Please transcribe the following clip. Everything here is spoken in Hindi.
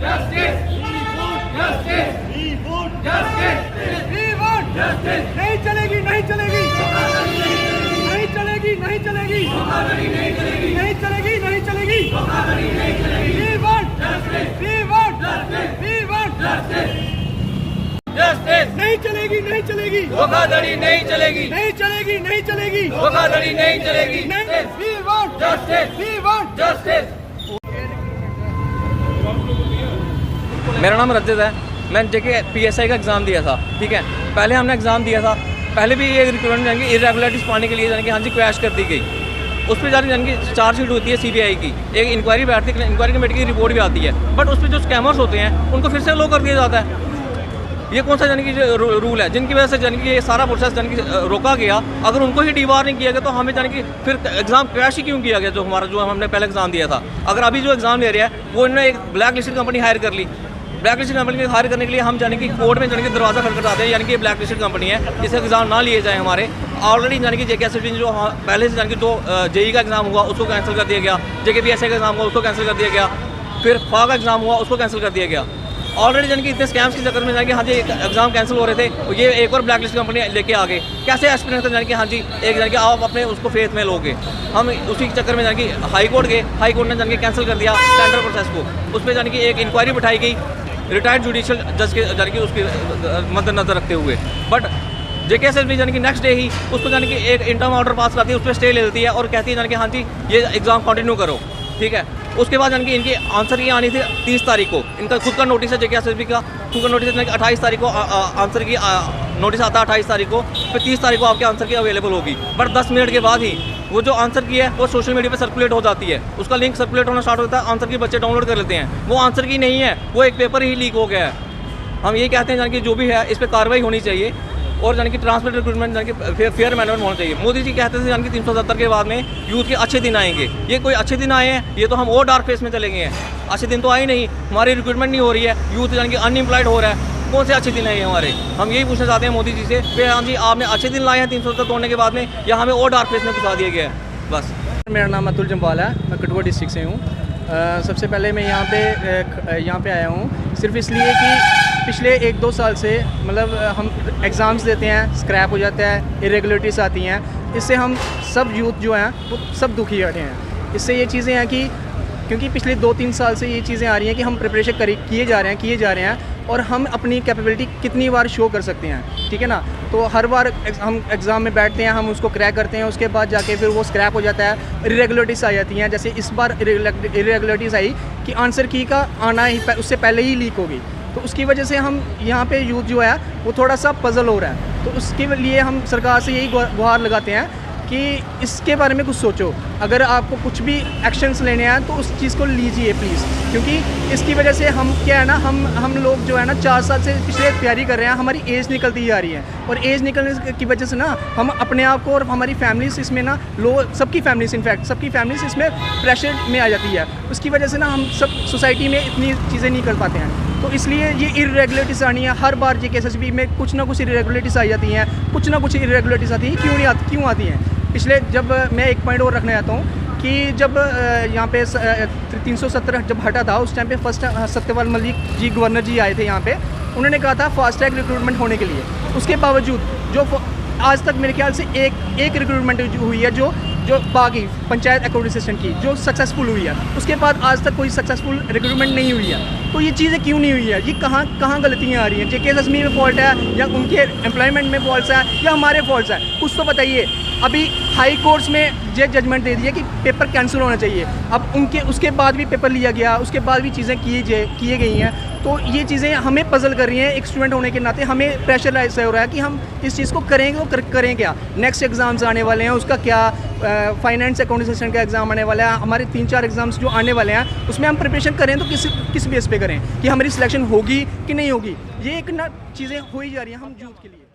नहीं चलेगी, नहीं चलेगी, नहीं चलेगी, नहीं चलेगी, नहीं चलेगी, नहीं चलेगी। We want justice। नहीं चलेगी, नहीं चलेगी, धोखाधड़ी नहीं चलेगी, नहीं चलेगी, नहीं चलेगी, धोखाधड़ी नहीं चलेगी। नहीं। We want Justice। We want justice. मेरा नाम रजत है। मैंने जेके PSI का एग्ज़ाम दिया था, ठीक है। पहले हमने एग्ज़ाम दिया था, पहले भी ये रिक्रूटमेंट जाएंगे इरेगुलरिटीज़ पाने के लिए जाएंगे, हाँ जी क्रैश कर दी गई। उस पर जाने की चार्जशीट होती है CBI की, एक इंक्वायरी बैठती है, इंक्वायरी कमेटी की रिपोर्ट भी आती है, बट उस पर जो स्कैमर्स होते हैं उनको फिर से लो कर दिया जाता है। ये कौन सा जाने की रूल है जिनकी वजह से जाने की ये सारा प्रोसेस जाने की रोका गया। अगर उनको ही डीबार नहीं किया गया तो हमें जाने की फिर एग्ज़ाम क्रैश ही क्यों किया गया जो हमने पहले एग्ज़ाम दिया था। अगर अभी जो एग्ज़ाम ले रहा है वो इन्होंने एक ब्लैक लिस्टेड कंपनी हायर कर ली। ब्लैक लिस्टेड कंपनी हायर करने के लिए हम जाने की कोर्ट में जाने की दरवाज़ा खटखटाते हैं, यानी कि ये ब्लैक लिस्टेड कंपनी है, इसे एग्ज़ाम ना लिए जाए हमारे। ऑलरेडी जाने की JKSSB जो पहले से जाने की जो JEE का एग्ज़ाम हुआ उसको कैंसिल कर दिया गया, JK PSI का एग्ज़ाम हुआ उसको कैंसिल कर दिया गया, फिर FA का एग्ज़ाम हुआ उसको कैंसिल कर दिया गया। ऑलरेडी जाने कि इतने स्कैम्स के चक्कर में जाने कि हाँ जी एग्ज़ाम कैंसिल हो रहे थे, ये एक और ब्लैक लिस्ट कंपनी लेके आ गए। कैसे एस्पिरेंट जाने कि हाँ जी एक जाने कि आप अपने उसको फेथ में लोगे। हम उसी के चक्कर में जाने कि हाई कोर्ट गए, हाई कोर्ट ने जाने कि कैंसिल कर दिया टेंडर प्रोसेस को। उस पर जाने कि एक इंक्वायरी बिठाई गई रिटायर्ड जुडिशियल जज के जाने कि उसकी मद्देनजर रखते हुए, बट JKSSB जाने कि नेक्स्ट डे ही उसको जाने कि एक इंटर्म ऑर्डर पास करती है, उस पर स्टे ले लेती है और कहती है जाने कि हाँ जी ये एग्ज़ाम कंटिन्यू करो, ठीक है। उसके बाद जाने कि इनकी आंसर की आनी थी 30 तारीख को, इनका खुद का नोटिस है JKSSB का, खुद का नोटिस है 28 तारीख को आंसर की नोटिस आता है 28 तारीख को, फिर 30 तारीख को आपके आंसर की अवेलेबल होगी। बट 10 मिनट के बाद ही वो जो आंसर की है वो सोशल मीडिया पे सर्कुलेट हो जाती है, उसका लिंक सर्कुलेट होना स्टार्ट होता है, आंसर की बच्चे डाउनलोड कर लेते हैं। वो आंसर की नहीं है, वो एक पेपर ही लीक हो गया है। हम ये कहते हैं जान कि जो भी है इस पर कार्रवाई होनी चाहिए और जान कि ट्रांसपेरेंट रिक्रूटमेंट जान कि फेयर मैनर में होना चाहिए। मोदी जी कहते थे जान कि 370 के बाद में यूथ के अच्छे दिन आएंगे, ये कोई अच्छे दिन आए हैं? ये तो हम और डार्क फेस में चले गए हैं। अच्छे दिन तो आए नहीं, हमारी रिक्रूटमेंट नहीं हो रही है, यूथ जान कि अनएम्प्लॉयड हो रहा है। कौन से अच्छे दिन है ये हमारे? हम यही पूछना चाहते हैं मोदी जी से, फिर हाँ जी आपने अच्छे दिन लाए हैं 370 तोड़ने के बाद में, या हमें और डार्क फेस में घुसा दिया गया है बस। मेरा नाम अतुल जम्वाल है, मैं कठुआ डिस्ट्रिक्ट से हूँ। सबसे पहले मैं यहाँ पे आया हूँ सिर्फ इसलिए कि पिछले 1-2 साल से मतलब हम एग्ज़ाम्स देते हैं, स्क्रैप हो जाता है, इरेगुलरिटीज़ आती हैं, इससे हम सब यूथ जो हैं वो सब दुखी बैठे हैं। इससे ये चीज़ें हैं कि क्योंकि पिछले 2-3 साल से ये चीज़ें आ रही हैं कि हम प्रिपरेशन किए जा रहे हैं और हम अपनी कैपेबिलिटी कितनी बार शो कर सकते हैं, ठीक है ना। तो हर बार हम एग्ज़ाम में बैठते हैं, हम उसको क्रैक करते हैं, उसके बाद जाके फिर वो स्क्रैप हो जाता है, इरेगुलरिटीज़ आ जाती हैं। जैसे इस बार इरेगुलरिटीज़ आई कि आंसर की का आना ही उससे पहले ही लीक हो गई, तो उसकी वजह से हम यहाँ पे यूथ जो है वो थोड़ा सा पजल हो रहा है। तो उसके लिए हम सरकार से यही गुहार लगाते हैं कि इसके बारे में कुछ सोचो। अगर आपको कुछ भी एक्शंस लेने हैं तो उस चीज़ को लीजिए प्लीज़, क्योंकि इसकी वजह से हम क्या है ना, हम लोग जो है ना 4 साल से पिछले तैयारी कर रहे हैं, हमारी एज निकलती जा रही है और एज निकलने की वजह से ना हम अपने आप को और हमारी फैमिलीज इसमें ना सबकी फैमिलीज इसमें प्रेशर में आ जाती है। उसकी वजह से ना हम सब सोसाइटी में इतनी चीज़ें नहीं कर पाते हैं। तो इसलिए ये इरेगुलरिटीज़ आनी है, हर बार JKSSB में कुछ ना कुछ इरेगुलरिटीज़ आ जाती हैं, कुछ ना कुछ इरेगुलरिटीज़ आती हैं। क्यों आती हैं? पिछले जब मैं एक पॉइंट और रखना चाहता हूँ कि जब यहाँ पे 370 जब हटा था उस टाइम पे फर्स्ट सत्यपाल मलिक जी गवर्नर जी आए थे यहाँ पे, उन्होंने कहा था फास्ट ट्रैक रिक्रूटमेंट होने के लिए। उसके बावजूद जो आज तक मेरे ख्याल से एक रिक्रूटमेंट हुई है जो बाकी पंचायत अकाउंट सिस्टम की जो सक्सेसफुल हुई है, उसके बाद आज तक कोई सक्सेसफुल रिक्रूटमेंट नहीं हुई है। तो ये चीज़ें क्यों नहीं हुई है? ये कहाँ गलतियाँ आ रही हैं? JKSSB में फॉल्ट है या उनके एम्प्लॉयमेंट में फॉल्ट है या हमारे फॉल्ट है? कुछ तो बताइए। अभी हाई कोर्ट्स में ये जजमेंट दे दिया कि पेपर कैंसिल होना चाहिए, अब उसके बाद भी पेपर लिया गया, उसके बाद भी चीज़ें किए गई हैं। तो ये चीज़ें हमें पजल कर रही हैं। एक स्टूडेंट होने के नाते हमें प्रेशर ऐसा हो रहा है कि हम इस चीज़ को करेंगे तो करें क्या। नेक्स्ट एग्ज़ाम्स आने वाले हैं, उसका क्या फाइनेंस अकाउंट सिस्टम का एग्ज़ाम आने वाला है, हमारे 3-4 एग्ज़ाम्स जो आने वाले हैं उसमें हम प्रिपरेशन करें तो किस बेस पे करें कि हमारी सिलेक्शन होगी कि नहीं होगी। ये एक ना चीज़ें हो ही जा रही हैं हम यूथ के लिए।